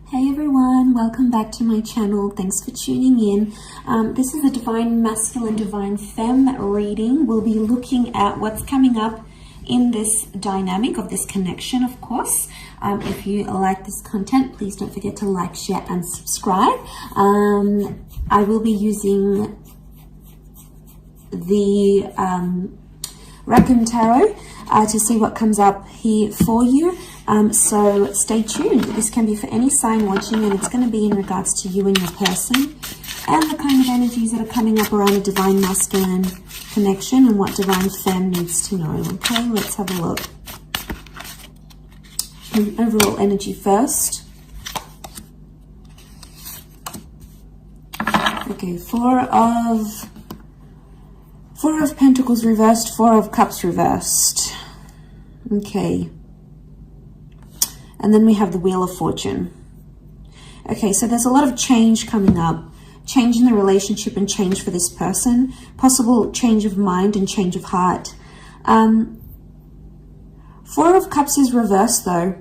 Hey everyone, welcome back to my channel. Thanks for tuning in. This is a Divine Masculine, Divine Femme reading. We'll be looking at what's coming up in this dynamic of this connection, of course. If you like this content, please don't forget to like, share, and subscribe. I will be using the Reckon Tarot to see what comes up here for you. So stay tuned. This can be for any sign watching, and it's going to be in regards to you and your person and the kind of energies that are coming up around a Divine Masculine connection and what Divine Femme needs to know. Okay, let's have a look. Overall energy first. Okay, Four of Pentacles reversed, Four of Cups reversed. Okay. And then we have the Wheel of Fortune. Okay, so there's a lot of change coming up. Change in the relationship and change for this person. Possible change of mind and change of heart. Four of Cups is reversed though.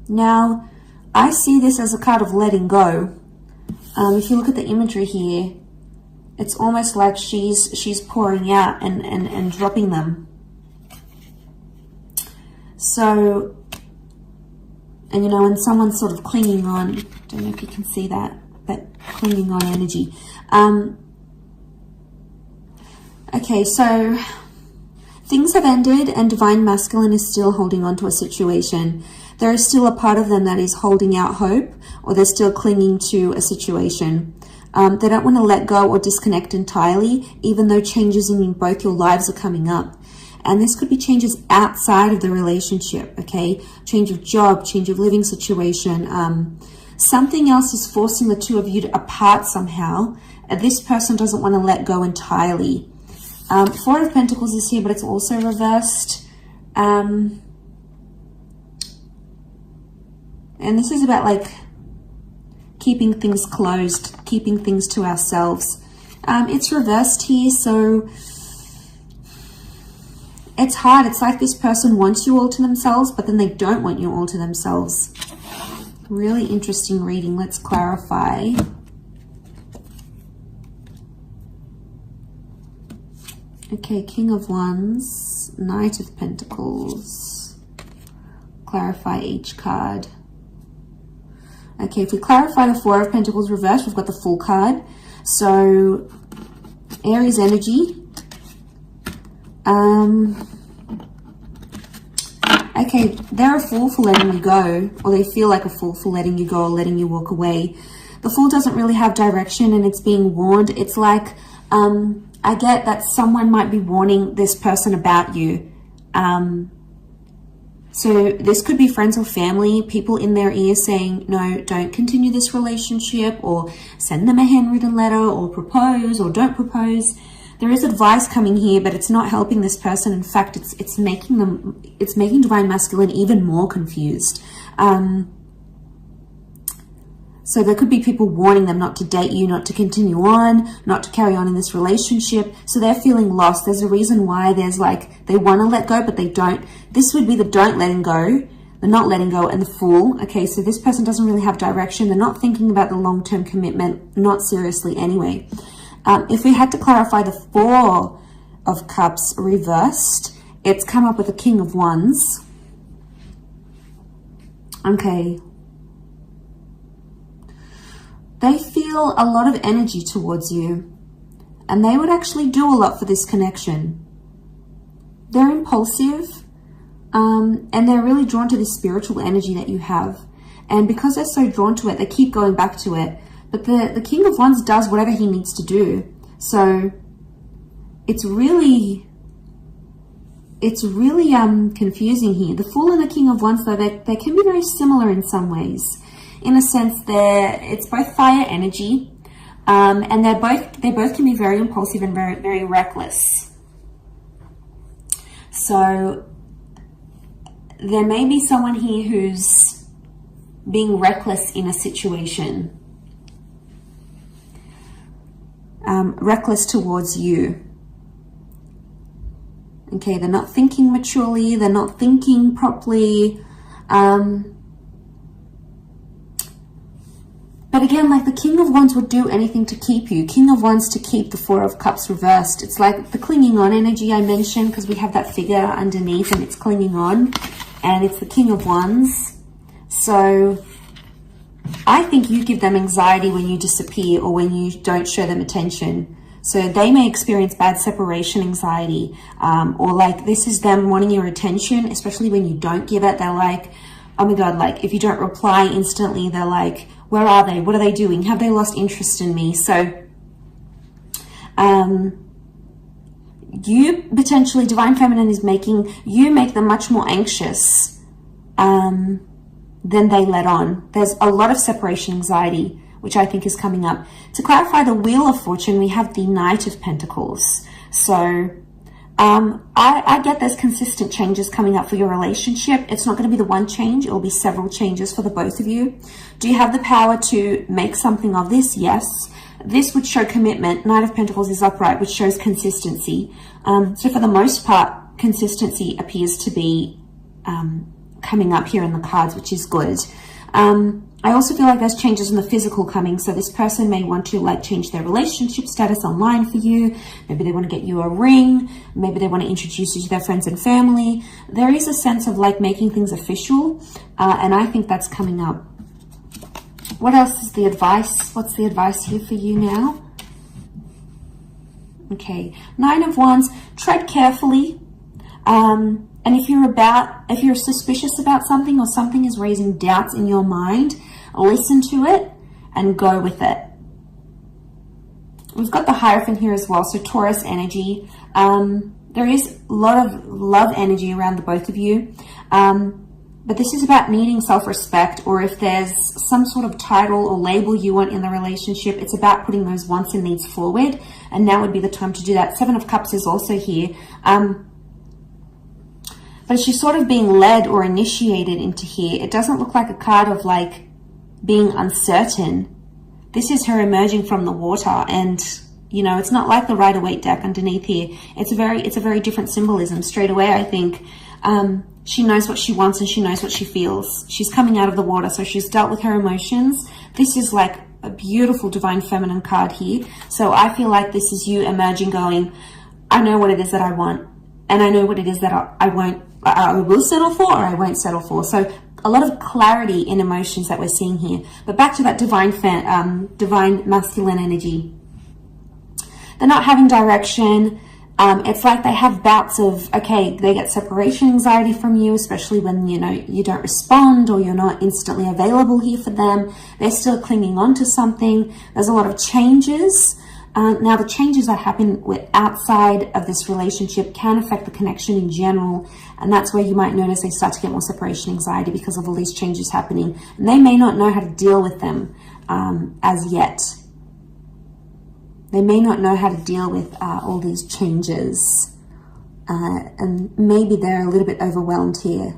Now, I see this as a card of letting go. If you look at the imagery here, it's almost like she's pouring out and dropping them. So, and you know, when someone's sort of clinging on, don't know if you can see that clinging on energy. Okay, so things have ended and Divine Masculine is still holding on to a situation. There is still a part of them that is holding out hope, or they're still clinging to a situation. They don't want to let go or disconnect entirely, even though changes in both your lives are coming up. And this could be changes outside of the relationship, okay? Change of job, change of living situation. Something else is forcing the two of you apart somehow. This person doesn't want to let go entirely. Four of Pentacles is here, but it's also reversed. And this is about like keeping things closed, keeping things to ourselves. It's reversed here, so it's hard. It's like this person wants you all to themselves, but then they don't want you all to themselves. Really interesting reading. Let's clarify. Okay, King of Wands, Knight of Pentacles. Clarify each card. Okay, if we clarify the Four of Pentacles reversed, we've got the Fool card. So, Aries energy. Okay, they're a fool for letting you go, or they feel like a fool for letting you go or letting you walk away. The Fool doesn't really have direction and it's being warned. It's like, I get that someone might be warning this person about you. So this could be friends or family, people in their ear saying, no, don't continue this relationship, or send them a handwritten letter, or propose, or don't propose. There is advice coming here, but it's not helping this person. In fact, it's making Divine Masculine even more confused. So there could be people warning them not to date you, not to continue on, not to carry on in this relationship. So they're feeling lost. There's a reason why there's like, they want to let go, but they don't. This would be the don't letting go, the not letting go, and the Fool. Okay, so this person doesn't really have direction. They're not thinking about the long-term commitment, not seriously anyway. If we had to clarify the Four of Cups reversed, it's come up with a King of Wands. Okay. They feel a lot of energy towards you, and they would actually do a lot for this connection. They're impulsive, and they're really drawn to this spiritual energy that you have. And because they're so drawn to it, they keep going back to it. But the King of Wands does whatever he needs to do. So it's really confusing here. The Fool and the King of Wands, though, they can be very similar in some ways. In a sense, it's both fire energy, and they both can be very impulsive and very, very reckless. So there may be someone here who's being reckless in a situation. Reckless towards you. Okay, they're not thinking maturely, they're not thinking properly. But again, like the King of Wands would do anything to keep you. King of Wands to keep the Four of Cups reversed. It's like the clinging on energy I mentioned, because we have that figure underneath and it's clinging on. And it's the King of Wands. So I think you give them anxiety when you disappear or when you don't show them attention. So they may experience bad separation anxiety, or like this is them wanting your attention, especially when you don't give it. They're like, oh my God, like if you don't reply instantly, they're like, where are they? What are they doing? Have they lost interest in me? So you potentially, Divine Feminine is making you make them much more anxious than they let on. There's a lot of separation anxiety, which I think is coming up. To clarify the Wheel of Fortune, we have the Knight of Pentacles. So I get there's consistent changes coming up for your relationship. It's not going to be the one change. It will be several changes for the both of you. Do you have the power to make something of this? Yes. This would show commitment. Knight of Pentacles is upright, which shows consistency. So for the most part, consistency appears to be coming up here in the cards, which is good. I also feel like there's changes in the physical coming. So this person may want to like change their relationship status online for you. Maybe they want to get you a ring. Maybe they want to introduce you to their friends and family. There is a sense of like making things official. And I think that's coming up. What else is the advice? What's the advice here for you now? Okay. Nine of Wands. Tread carefully. And if you're suspicious about something or something is raising doubts in your mind, listen to it and go with it. We've got the Hierophant here as well, so Taurus energy. There is a lot of love energy around the both of you. But this is about needing self-respect, or if there's some sort of title or label you want in the relationship, it's about putting those wants and needs forward. And now would be the time to do that. Seven of Cups is also here. But she's sort of being led or initiated into here. It doesn't look like a card of like being uncertain. This is her emerging from the water, and you know, it's not like the Rider-Waite deck underneath here. It's a very different symbolism. Straight away, I think she knows what she wants and she knows what she feels. She's coming out of the water, so she's dealt with her emotions. This is like a beautiful Divine Feminine card here. So I feel like this is you emerging, going, I know what it is that I want, and I know what it is that I will settle for, or I won't settle for. So a lot of clarity in emotions that we're seeing here. But back to that divine masculine energy. They're not having direction. It's like they have bouts of, okay, they get separation anxiety from you, especially when, you know, you don't respond or you're not instantly available here for them. They're still clinging on to something. There's a lot of changes. Now, the changes that happen outside of this relationship can affect the connection in general. And that's where you might notice they start to get more separation anxiety because of all these changes happening. And they may not know how to deal with them as yet. They may not know how to deal with all these changes. And maybe they're a little bit overwhelmed here.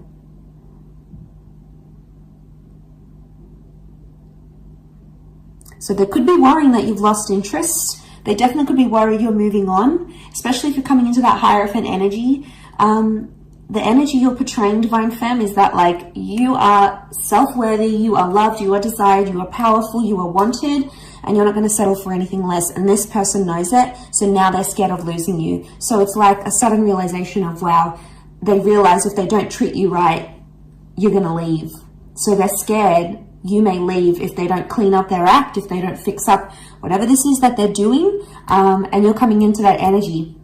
So they could be worrying that you've lost interest. They definitely could be worried you're moving on, especially if you're coming into that Hierophant energy. The energy you're portraying, Divine Femme, is that like you are self-worthy, you are loved, you are desired, you are powerful, you are wanted, and you're not going to settle for anything less. And this person knows it, so now they're scared of losing you. So it's like a sudden realization of, wow, they realize if they don't treat you right, you're going to leave. So they're scared you may leave if they don't clean up their act, if they don't fix up whatever this is that they're doing, and you're coming into that energy.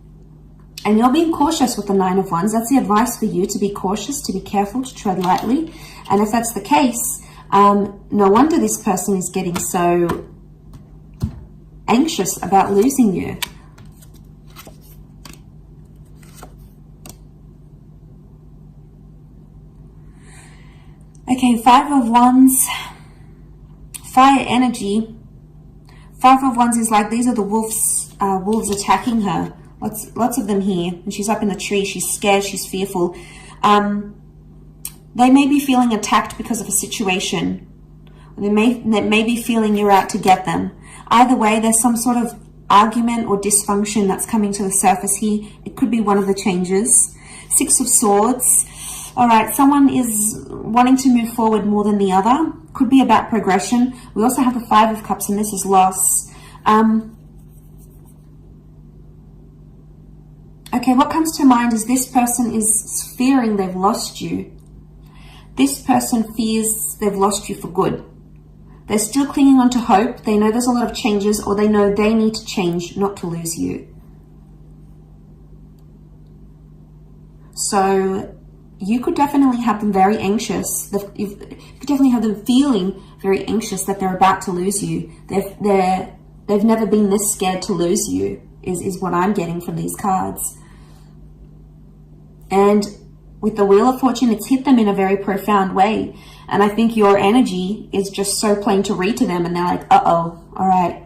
And you're being cautious with the Nine of Wands. That's the advice for you, to be cautious, to be careful, to tread lightly. And if that's the case, no wonder this person is getting so anxious about losing you. Okay, Five of Wands, fire energy. Five of Wands is like, these are the wolves attacking her. Lots of them here. And she's up in the tree. She's scared. She's fearful. They may be feeling attacked because of a situation. They may be feeling you're out to get them. Either way, there's some sort of argument or dysfunction that's coming to the surface here. It could be one of the changes. Six of Swords. All right, someone is wanting to move forward more than the other. Could be about progression. We also have the Five of Cups, and this is loss. Okay, what comes to mind is this person is fearing they've lost you. This person fears they've lost you for good. They're still clinging on to hope. They know there's a lot of changes, or they know they need to change not to lose you. So you could definitely have them very anxious. You could definitely have them feeling very anxious that they're about to lose you. They've never been this scared to lose you, is what I'm getting from these cards. And with the Wheel of Fortune, it's hit them in a very profound way. And I think your energy is just so plain to read to them. And they're like, uh-oh, all right.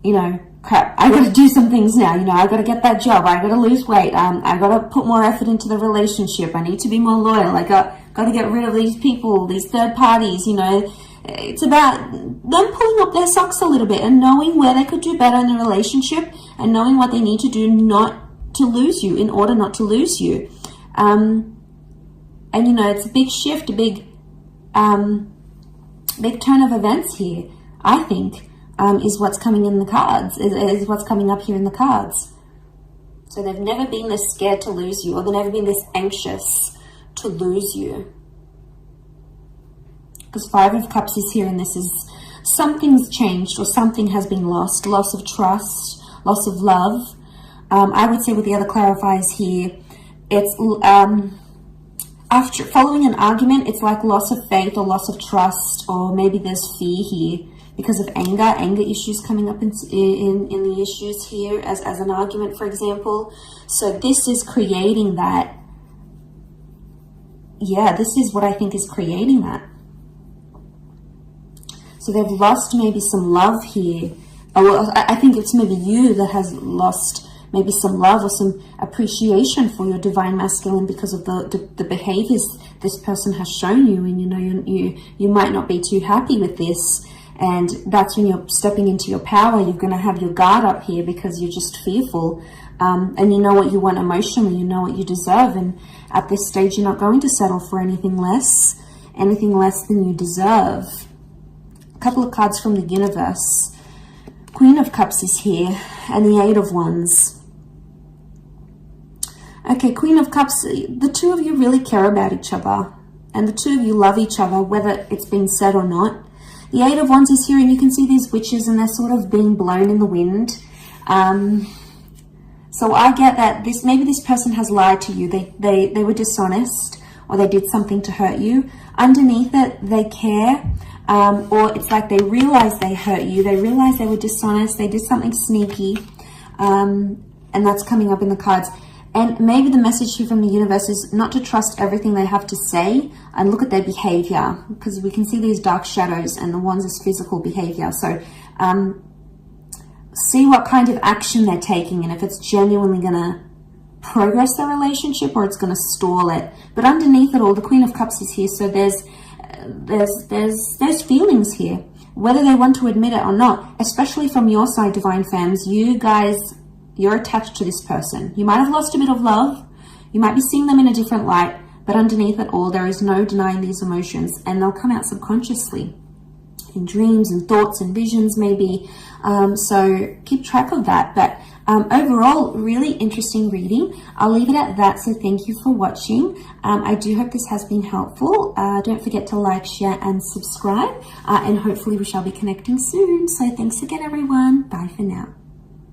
You know, crap, I got to do some things now. You know, I got to get that job. I got to lose weight. I got to put more effort into the relationship. I need to be more loyal. I got to get rid of these people, these third parties, you know. It's about them pulling up their socks a little bit and knowing where they could do better in the relationship and knowing what they need to do not to lose you, in order not to lose you. And, you know, it's a big shift, a big turn of events here, I think, is what's coming in the cards, is what's coming up here in the cards. So they've never been this scared to lose you, or they've never been this anxious to lose you. Because Five of Cups is here, and this is something's changed, or something has been lost. Loss of trust, loss of love. I would say with the other clarifiers here, it's after following an argument, it's like loss of faith or loss of trust, or maybe there's fear here because of anger issues coming up in the issues here as an argument, for example. So this is creating that. Yeah, this is what I think is creating that. So they've lost maybe some love here. Or I think it's maybe you that has lost maybe some love or some appreciation for your divine masculine because of the behaviors this person has shown you. And, you know, you might not be too happy with this. And that's when you're stepping into your power. You're going to have your guard up here because you're just fearful. And you know what you want emotionally. You know what you deserve. And at this stage, you're not going to settle for anything less than you deserve. A couple of cards from the universe. Queen of Cups is here, and the Eight of Wands. Okay, Queen of Cups, the two of you really care about each other, and the two of you love each other, whether it's been said or not. The Eight of Wands is here, and you can see these witches, and they're sort of being blown in the wind. So I get that maybe this person has lied to you. They were dishonest, or they did something to hurt you. Underneath it, they care. Or it's like they realize they hurt you. They realize they were dishonest. They did something sneaky. And that's coming up in the cards. And maybe the message here from the universe is not to trust everything they have to say and look at their behavior, because we can see these dark shadows, and the wands is physical behavior. So see what kind of action they're taking, and if it's genuinely going to progress the relationship or it's going to stall it. But underneath it all, the Queen of Cups is here. So there's feelings here, whether they want to admit it or not, especially from your side, divine fams. You guys, you're attached to this person. You might have lost a bit of love. You might be seeing them in a different light, but underneath it all, there is no denying these emotions, and they'll come out subconsciously in dreams and thoughts and visions maybe. So keep track of that. But overall, really interesting reading. I'll leave it at that. So thank you for watching. I do hope this has been helpful. Don't forget to like, share, and subscribe. And hopefully we shall be connecting soon. So thanks again, everyone. Bye for now.